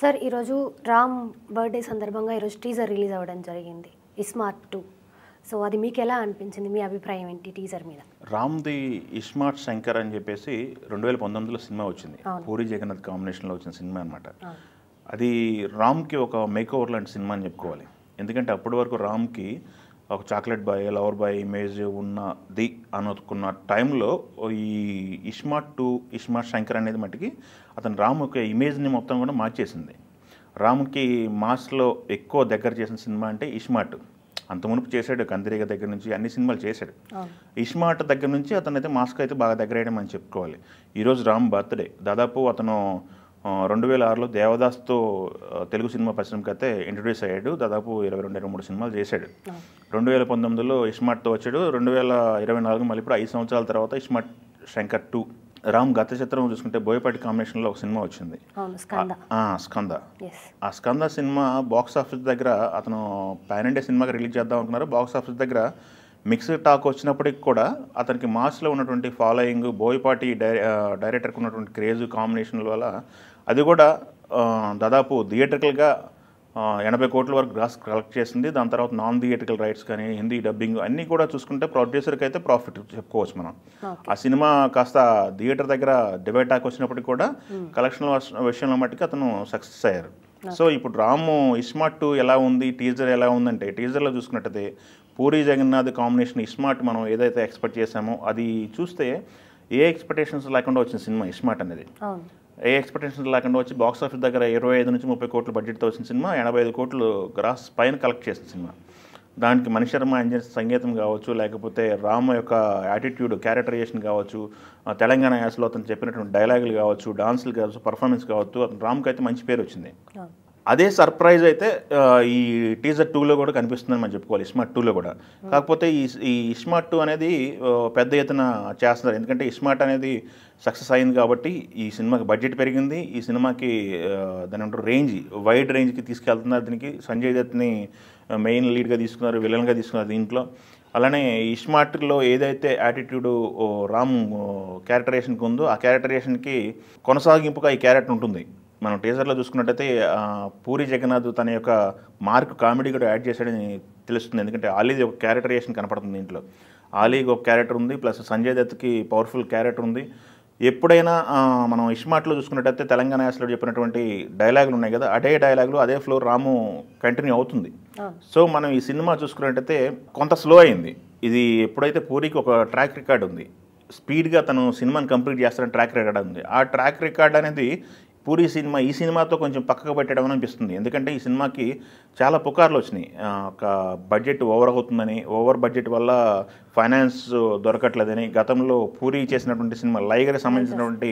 Sir ఈరోజు Ram birthday సందర్భంగా ఈరోజు టీజర్ రిలీజ్ అవ్వడం జరిగింది ఇస్మార్ట్ 2. సో అది మీకు ఎలా అనిపించింది, మీ అభిప్రాయం ఏంటి టీజర్ మీద? రామ్ది ఇస్మార్ట్ శంకర్ అని చెప్పేసి 2019లో సినిమా వచ్చింది. పూరి జగన్నాథ్ కాంబినేషన్లో వచ్చిన సినిమా అనమాట. అది రామ్కి ఒక మేక్ ఓవర్ లాంటి సినిమా అని చెప్పుకోవాలి. ఎందుకంటే అప్పటి వరకు రామ్కి ఒక chocolate boy, lover boy image ఉన్నది అనుకున్న టైంలో ఈ ఇస్మార్ట్ 2 ఇస్మార్ట్ శంకర్ అనేది మట్టికి అతను రామ్ యొక్క ఇమేజ్ని మొత్తం కూడా మార్చేసింది. రామ్కి మాస్లో ఎక్కువ దగ్గర చేసిన సినిమా అంటే ఇస్మార్ట్. అంత మునుపు చేశాడు, కందిరీగ దగ్గర నుంచి అన్ని సినిమాలు చేశాడు. ఇస్మార్ట్ దగ్గర నుంచి అతను అయితే మాస్క్ అయితే బాగా దగ్గర అయ్యడం అని చెప్పుకోవాలి. ఈరోజు రామ్ బర్త్డే. దాదాపు అతను 2006లో దేవదాస్తో తెలుగు సినిమా పరిశ్రమకి అయితే ఇంట్రడ్యూస్ అయ్యాడు. దాదాపు 22-23 సినిమాలు చేశాడు. 2019లో ఇస్మార్ట్తో వచ్చాడు. 2024 మళ్ళీ ఇప్పుడు 5 సంవత్సరాల తర్వాత ఇస్మార్ట్ శంకర్ 2. రామ్ గత చిత్రం చూసుకుంటే బోయపాటి కాంబినేషన్లో ఒక సినిమా వచ్చింది, స్కంద. ఆ స్కంద సినిమా బాక్స్ ఆఫీస్ దగ్గర అతను పాన్ ఇండియా సినిమాకి రిలీజ్ చేద్దాం అనుకున్నారు. బాక్స్ ఆఫీస్ దగ్గర మిక్స్డ్ టాక్ వచ్చినప్పటికి కూడా అతనికి మాస్లో ఉన్నటువంటి ఫాలోయింగ్, బోయపాటి డైరెక్టర్కి ఉన్నటువంటి క్రేజ్ కాంబినేషన్ వల్ల అది కూడా దాదాపు థియేటర్కల్గా 80 కోట్ల వరకు గ్రాస్ కలెక్ట్ చేసింది. దాని తర్వాత నాన్ థియేటర్కల్ రైట్స్ కానీ హిందీ డబ్బింగ్ అన్నీ కూడా చూసుకుంటే ప్రొడ్యూసర్కి అయితే ప్రాఫిట్ చెప్పుకోవచ్చు మనం. ఆ సినిమా కాస్త థియేటర్ దగ్గర డివైడ్ టాక్ వచ్చినప్పటికి కూడా కలెక్షన్ విషయంలో మట్టుకు అతను సక్సెస్ అయ్యారు. సో ఇప్పుడు రాము ఇస్మార్ట్ 2 ఎలా ఉంది, టీజర్ ఎలా ఉందంటే టీజర్లో చూసుకున్నట్టయితే పూరి జగన్నాథ్ కాంబినేషన్ ఇస్మార్ట్ మనం ఏదైతే ఎక్స్పెక్ట్ చేసామో అది చూస్తే ఏ ఎక్స్పెక్టేషన్స్ లేకుండా వచ్చిన సినిమా ఇస్మార్ట్ అనేది. ఏ ఎక్స్పెక్టేషన్స్ లేకుండా వచ్చి బాక్స్ ఆఫీస్ దగ్గర 25-30 కోట్ల బడ్జెట్తో వచ్చిన సినిమా 85 కోట్లు గ్రాస్ పైన కలెక్ట్ చేసిన సినిమా. దానికి మణి శర్మ ఎంజన్ సంగీతం కావచ్చు, లేకపోతే రామ్ యొక్క యాటిట్యూడ్, క్యారెక్టరైజేషన్ కావచ్చు, తెలంగాణ యాసలో అతను చెప్పినటువంటి డైలాగులు కావచ్చు, డాన్సులు కావచ్చు, పర్ఫార్మెన్స్ కావచ్చు, రామ్కి అయితే మంచి పేరు వచ్చింది. అదే సర్ప్రైజ్ అయితే ఈ టీజర్ 2లో కూడా కనిపిస్తుందని మనం చెప్పుకోవాలి, ఇస్మార్ట్ 2లో కూడా. కాకపోతే ఈ ఇస్మార్ట్ 2 అనేది పెద్ద ఎత్తున చేస్తున్నారు. ఎందుకంటే ఇస్మార్ట్ అనేది సక్సెస్ అయింది కాబట్టి ఈ సినిమాకి బడ్జెట్ పెరిగింది. ఈ సినిమాకి దాని అంటారు రేంజ్, వైడ్ రేంజ్కి తీసుకెళ్తున్నారు. దీనికి సంజయ్ దత్ని మెయిన్ లీడ్గా తీసుకున్నారు, విలన్గా తీసుకున్నారు దీంట్లో. అలానే ఇస్మార్ట్లో ఏదైతే యాటిట్యూడ్ రామ్ క్యారెక్టరైజేషన్కి ఉందో ఆ క్యారెక్టరైజేషన్కి కొనసాగింపుగా ఈ క్యారెక్టర్ ఉంటుంది. మనం టీజర్లో చూసుకున్నట్టయితే పూరి జగన్నాథ్ తన యొక్క మార్క్ కామెడీ కూడా యాడ్ చేశాడని తెలుస్తుంది. ఎందుకంటే ఆలీది ఒక క్యారెక్టరైజేషన్ కనపడుతుంది దీంట్లో. ఆలీకి ఒక క్యారెక్టర్ ఉంది, ప్లస్ సంజయ్ దత్కి పవర్ఫుల్ క్యారెక్టర్ ఉంది. ఎప్పుడైనా మనం ఇస్మార్ట్లో చూసుకున్నట్టయితే తెలంగాణ యాసలో చెప్పినటువంటి డైలాగులు ఉన్నాయి కదా, అదే డైలాగులు అదే ఫ్లో రాము కంటిన్యూ అవుతుంది. సో మనం ఈ సినిమా చూసుకున్నట్టయితే కొంత స్లో అయింది. ఇది ఎప్పుడైతే పూరికి ఒక ట్రాక్ రికార్డ్ ఉంది, స్పీడ్గా తను సినిమాని కంప్లీట్ చేస్తారని ట్రాక్ రికార్డ్ ఉంది. ఆ ట్రాక్ రికార్డ్ అనేది పూరి సినిమా ఈ సినిమాతో కొంచెం పక్కకు పెట్టడం అనిపిస్తుంది. ఎందుకంటే ఈ సినిమాకి చాలా పుకార్లు వచ్చినాయి. ఒక బడ్జెట్ ఓవర్ అవుతుందని, ఓవర్ బడ్జెట్ వల్ల ఫైనాన్స్ దొరకట్లేదని, గతంలో పూరి చేసినటువంటి సినిమా లైగర్కి సంబంధించినటువంటి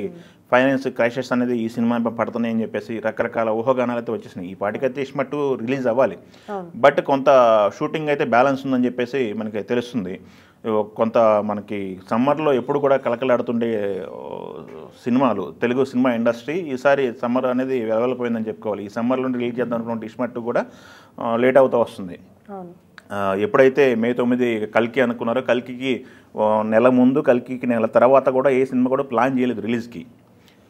ఫైనాన్స్ క్రైసిస్ అనేది ఈ సినిమా పడుతున్నాయి అని చెప్పేసి రకరకాల ఊహాగానాలు అయితే వచ్చేసినాయి. ఈ పాటికైతే ఇస్మార్ట్ రిలీజ్ అవ్వాలి, బట్ కొంత షూటింగ్ అయితే బ్యాలెన్స్ ఉందని చెప్పేసి మనకి తెలుస్తుంది. కొంత మనకి సమ్మర్లో ఎప్పుడు కూడా కలకలాడుతుండే సినిమాలు తెలుగు సినిమా ఇండస్ట్రీ ఈసారి సమ్మర్ అనేది వెలవెలపోయిందని చెప్పుకోవాలి. ఈ సమ్మర్లో రిలీజ్ చేద్దాం అనుకున్న ఇస్మార్ట్ కూడా లేట్ అవుతూ వస్తుంది. ఎప్పుడైతే May 9 కల్కి అనుకున్నారో, కల్కికి నెల ముందు, కల్కికి నెల తర్వాత కూడా ఏ సినిమా కూడా ప్లాన్ చేయలేదు రిలీజ్కి.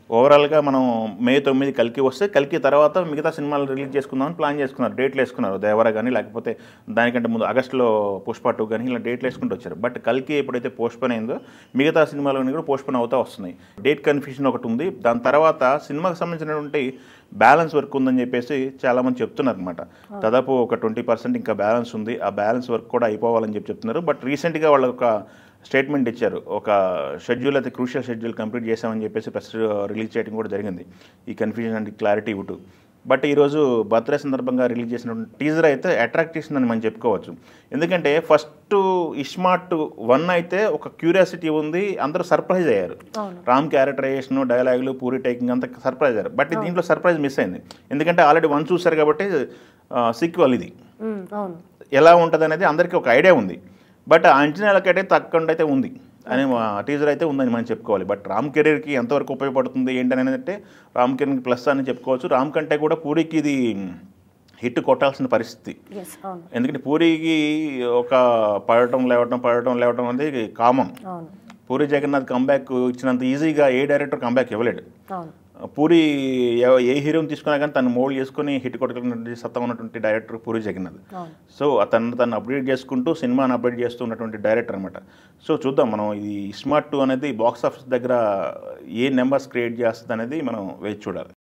ఓవరాల్గా మనం May 9 కల్కి వస్తే కల్కి తర్వాత మిగతా సినిమాలు రిలీజ్ చేసుకుందామని ప్లాన్ చేసుకున్నారు, డేట్లు వేసుకున్నారు. దేవరా కానీ లేకపోతే దానికంటే ముందు ఆగస్టులో పుష్ప 2 కానీ ఇలా డేట్లు వేసుకుంటూ వచ్చారు. బట్ కల్కి ఎప్పుడైతే పోస్ట్పోన్ అయిందో మిగతా సినిమాలన్నీ కూడా పోస్ట్పోన్ అవుతూ వస్తున్నాయి. డేట్ కన్ఫ్యూజన్ ఒకటి ఉంది. దాని తర్వాత సినిమాకి సంబంధించినటువంటి బ్యాలెన్స్ వర్క్ ఉందని చెప్పేసి చాలామంది చెప్తున్నారు అనమాట. దాదాపు ఒక 20% ఇంకా బ్యాలెన్స్ ఉంది. ఆ బ్యాలెన్స్ వర్క్ కూడా అయిపోవాలని చెప్తున్నారు. బట్ రీసెంట్గా వాళ్ళు ఒక స్టేట్మెంట్ ఇచ్చారు, ఒక షెడ్యూల్ అయితే క్రూషియల్ షెడ్యూల్ కంప్లీట్ చేసామని చెప్పేసి ఫస్ట్ రిలీజ్ చేయడం కూడా జరిగింది, ఈ కన్ఫ్యూజన్ అండ్ క్లారిటీ ఇవ్వటు. బట్ ఈరోజు బర్త్డే సందర్భంగా రిలీజ్ చేసినటువంటి టీజర్ అయితే అట్రాక్ట్ చేసిందని మనం చెప్పుకోవచ్చు. ఎందుకంటే ఫస్ట్ ఇస్మార్ట్ 1 అయితే ఒక క్యూరియాసిటీ ఉంది, అందరూ సర్ప్రైజ్ అయ్యారు. రామ్ క్యారెక్టరైజేషన్, డైలాగులు, పూరి టేకింగ్ అంతా సర్ప్రైజ్ అయ్యారు. బట్ దీంట్లో సర్ప్రైజ్ మిస్ అయింది. ఎందుకంటే ఆల్రెడీ 1 చూశారు కాబట్టి సీక్వెల్ ఇది ఎలా ఉంటుంది అనేది అందరికీ ఒక ఐడియా ఉంది. బట్ ఆ అంచనాలకైతే తక్కువ అయితే ఉంది అని టీజర్ అయితే ఉందని మనం చెప్పుకోవాలి. బట్ రామ్ కెరీర్కి ఎంతవరకు ఉపయోగపడుతుంది ఏంటనేది అంటే రామ్ కెరీర్కి ప్లస్ అని చెప్పుకోవచ్చు. రామ్ కంటే కూడా పూరికి ఇది హిట్ కొట్టాల్సిన పరిస్థితి. ఎందుకంటే పూరికి ఒక పడటం లేవటం అనేది కామన్. పూరి జగన్నాథ్ కంబ్యాక్ ఇచ్చినంత ఈజీగా ఏ డైరెక్టర్ కంబ్యాక్ ఇవ్వలేడు. పూరి ఏ హీరోని తీసుకున్నా కానీ తను మోల్డ్ చేసుకుని హిట్ కొట్టుకున్నటువంటి సత్తా ఉన్నటువంటి డైరెక్టర్ పూరి జగన్నాథ్. సో తను అప్డేట్ చేసుకుంటూ సినిమాని అప్డేట్ చేస్తూ ఉన్నటువంటి డైరెక్టర్ అనమాట. సో చూద్దాం మనం ఈ స్మార్ట్ 2 అనేది బాక్స్ ఆఫీస్ దగ్గర ఏ నెంబర్స్ క్రియేట్ చేస్తుంది అనేది మనం వేచి చూడాలి.